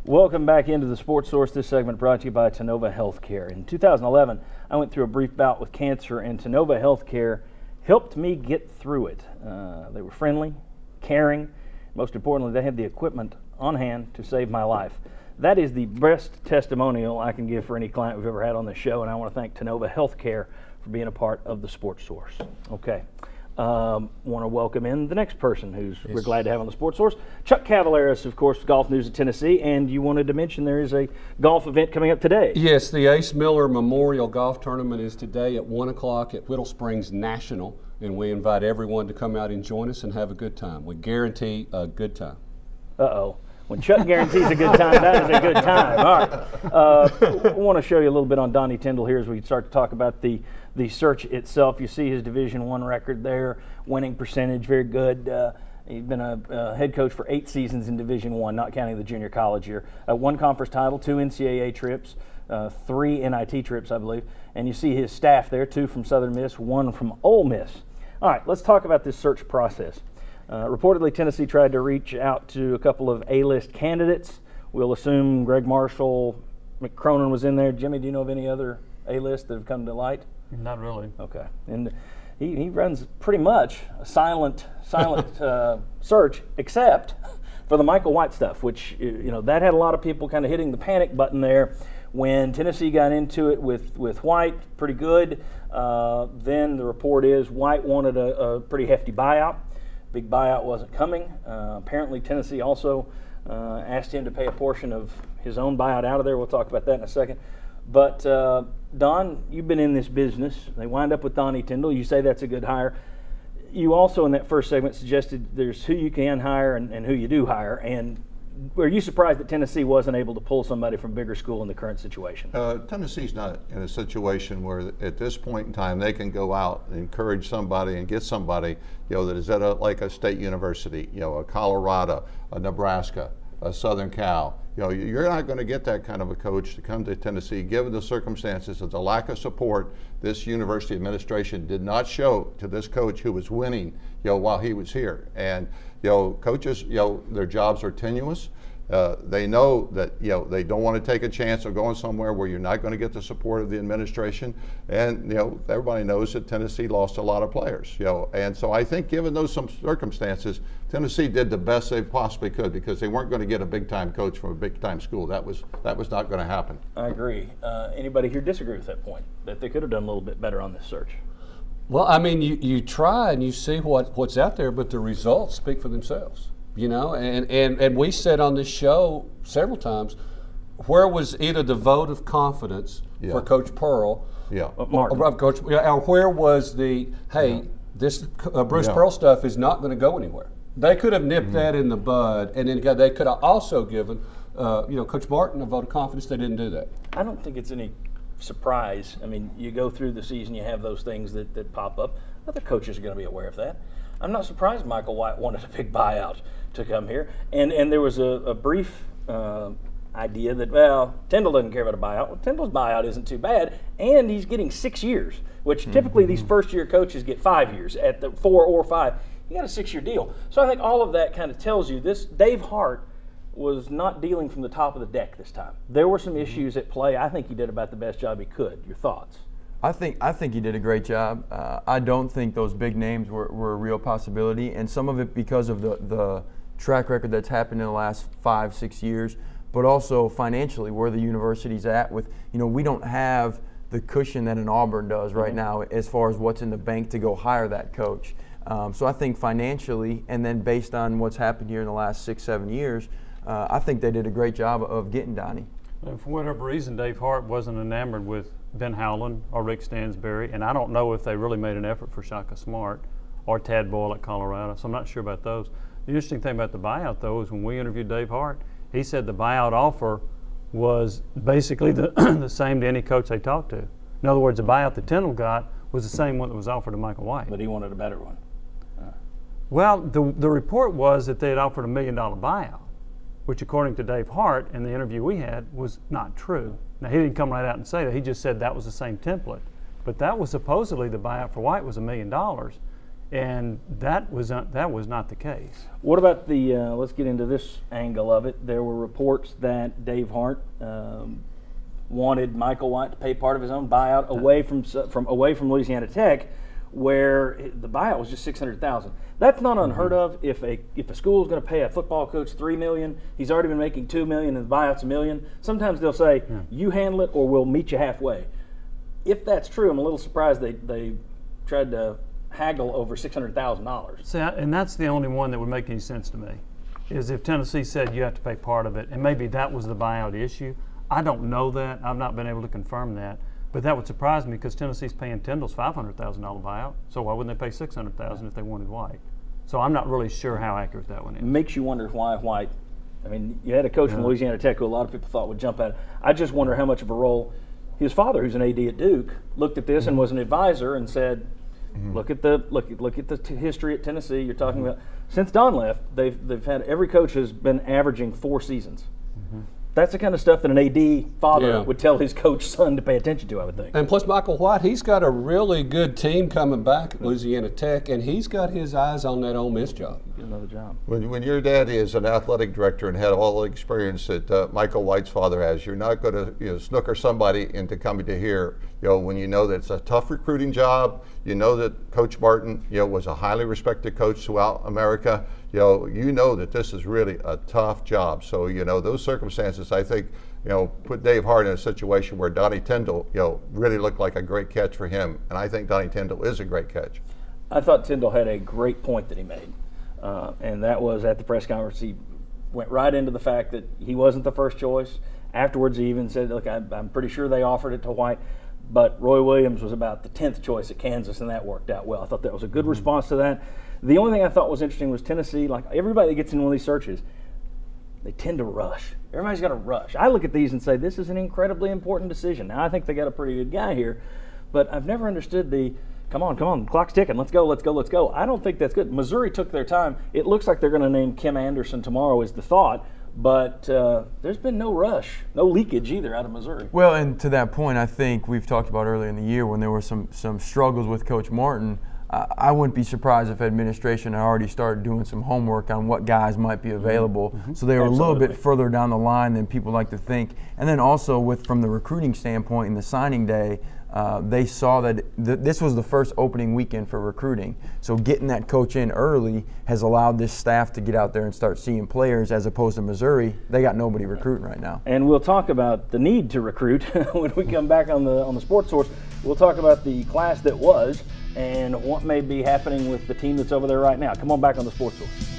Welcome back into the Sports Source. This segment brought to you by Tennova Healthcare. In 2011, I went through a brief bout with cancer, and Tennova Healthcare helped me get through it. They were friendly, caring. Most importantly, they had the equipment on hand to save my life. That is the best testimonial I can give for any client we've ever had on this show, and I want to thank Tennova Healthcare for being a part of the Sports Source. Okay. Want to welcome in the next person we're glad to have on the Sports Source. Chuck Cavaleris, of course, Golf News of Tennessee, and you wanted to mention there is a golf event coming up today. Yes, the Ace Miller Memorial Golf Tournament is today at 1 o'clock at Whittle Springs National, and we invite everyone to come out and join us and have a good time. We guarantee a good time. Uh-oh. When Chuck guarantees a good time, that is a good time. All right. I want to show you a little bit on Donnie Tyndall here as we start to talk about the search itself. You see his Division I record there, winning percentage, very good. He's been a head coach for 8 seasons in Division I, not counting the junior college year. 1 conference title, 2 NCAA trips, 3 NIT trips, I believe. And you see his staff there, 2 from Southern Miss, 1 from Ole Miss. All right, let's talk about this search process. Reportedly, Tennessee tried to reach out to a couple of A-list candidates. We'll assume Greg Marshall, Mick Cronin was in there. Jimmy, do you know of any other A-list that have come to light? Not really. Okay. And he runs pretty much a silent search, except for the Michael White stuff, which, you know, that had a lot of people kind of hitting the panic button there when Tennessee got into it with White, pretty good. Then the report is White wanted a pretty hefty buyout. Big buyout wasn't coming. Apparently Tennessee also asked him to pay a portion of his own buyout out of there. We'll talk about that in a second. But Don, you've been in this business. They wind up with Donnie Tyndall. You say that's a good hire. You also in that first segment suggested there's who you can hire and who you do hire. And were you surprised that Tennessee wasn't able to pull somebody from bigger school in the current situation? Tennessee's not in a situation where at this point in time they can go out and encourage somebody and get somebody, you know, that is at like a state university, you know, a Colorado, a Nebraska, a Southern Cal. You know, you're not going to get that kind of a coach to come to Tennessee given the circumstances of the lack of support this university administration did not show to this coach who was winning, you know, while he was here. And you know, coaches, you know, their jobs are tenuous. They know that, you know, they don't want to take a chance of going somewhere where you're not going to get the support of the administration. And, you know, everybody knows that Tennessee lost a lot of players, you know. And so I think given those some circumstances, Tennessee did the best they possibly could because they weren't going to get a big-time coach from a big-time school. That was not going to happen. I agree. Anybody here disagree with that point, that they could have done a little bit better on this search? Well, I mean, you try and you see what's out there, but the results speak for themselves, you know. And we said on this show several times, where was either the vote of confidence for Coach Pearl, or Coach, or where was the this Bruce Pearl stuff is not going to go anywhere. They could have nipped that in the bud, and then they could have also given you know, Coach Martin a vote of confidence. They didn't do that. I don't think it's any surprise. I mean, you go through the season, you have those things that pop up. Other coaches are going to be aware of that. I'm not surprised Michael White wanted a big buyout to come here. And there was a brief idea that, well, Tyndall doesn't care about a buyout. Well, Tyndall's buyout isn't too bad, and he's getting 6 years, which typically these first-year coaches get 5 years at the 4 or 5. He got a 6-year deal. So I think all of that kind of tells you this. Dave Hart was not dealing from the top of the deck this time. There were some issues at play. I think he did about the best job he could. Your thoughts? I think he did a great job. I don't think those big names were a real possibility, and some of it because of the track record that's happened in the last 5-6 years, but also financially where the university's at with, you know, we don't have the cushion that an Auburn does right now as far as what's in the bank to go hire that coach. So I think financially, and then based on what's happened here in the last 6-7 years, I think they did a great job of getting Donnie. And for whatever reason, Dave Hart wasn't enamored with Ben Howland or Rick Stansberry, and I don't know if they really made an effort for Shaka Smart or Tad Boyle at Colorado, so I'm not sure about those. The interesting thing about the buyout, though, is when we interviewed Dave Hart, he said the buyout offer was basically the same to any coach they talked to. In other words, the buyout that Tyndall got was the same one that was offered to Michael White. But he wanted a better one. Well, the report was that they had offered $1 million buyout, which according to Dave Hart in the interview we had was not true. Now, he didn't come right out and say that. He just said that was the same template. But that was supposedly the buyout for White was $1 million. And that was not the case. What about the? Let's get into this angle of it. There were reports that Dave Hart wanted Michael White to pay part of his own buyout away from Louisiana Tech, where the buyout was just $600,000. That's not unheard of. If a school is going to pay a football coach $3 million, he's already been making $2 million, and the buyout's $1 million. Sometimes they'll say, "You handle it, or we'll meet you halfway." If that's true, I'm a little surprised they tried to haggle over $600,000. See, and that's the only one that would make any sense to me, is if Tennessee said you have to pay part of it, and maybe that was the buyout issue. I don't know that. I've not been able to confirm that. But that would surprise me because Tennessee's paying Tyndall's $500,000 buyout. So why wouldn't they pay $600,000 if they wanted White? So I'm not really sure how accurate that one is. It makes you wonder why White. I mean, you had a coach from Louisiana Tech who a lot of people thought would jump at it. I just wonder how much of a role his father, who's an AD at Duke, looked at this and was an advisor and said, "Look at the history at Tennessee. You're talking about since Don left, they've had every coach has been averaging 4 seasons." That's the kind of stuff that an AD father would tell his coach son to pay attention to, I would think. And plus Michael White, he's got a really good team coming back at Louisiana Tech, and he's got his eyes on that Ole Miss job. Get another job. When your dad is an athletic director and had all the experience that Michael White's father has, you're not going to snooker somebody into coming to here. When you know that it's a tough recruiting job, you know that Coach Martin, was a highly respected coach throughout America. You know that this is really a tough job. So those circumstances, I think, put Dave Hart in a situation where Donnie Tyndall, really looked like a great catch for him, and I think Donnie Tyndall is a great catch. I thought Tyndall had a great point that he made, and that was at the press conference. He went right into the fact that he wasn't the first choice. Afterwards, he even said, "Look, I'm pretty sure they offered it to White, but Roy Williams was about the 10th choice at Kansas, and that worked out well." I thought that was a good response to that. The only thing I thought was interesting was Tennessee, like everybody that gets in one of these searches, they tend to rush. Everybody's got to rush. I look at these and say, this is an incredibly important decision. Now, I think they got a pretty good guy here, but I've never understood come on, the clock's ticking, let's go. I don't think that's good. Missouri took their time. It looks like they're going to name Kim Anderson tomorrow is the thought, but there's been no rush, no leakage either out of Missouri. Well, and to that point, I think we've talked about earlier in the year when there were some struggles with Coach Martin. I wouldn't be surprised if administration had already started doing some homework on what guys might be available. So they were a little bit further down the line than people like to think. And then also from the recruiting standpoint in the signing day, they saw that this was the first opening weekend for recruiting. So getting that coach in early has allowed this staff to get out there and start seeing players, as opposed to Missouri. They got nobody recruiting right now. And we'll talk about the need to recruit when we come back on the Sports Source. We'll talk about the class that was and what may be happening with the team that's over there right now. Come on back on the Sports Source.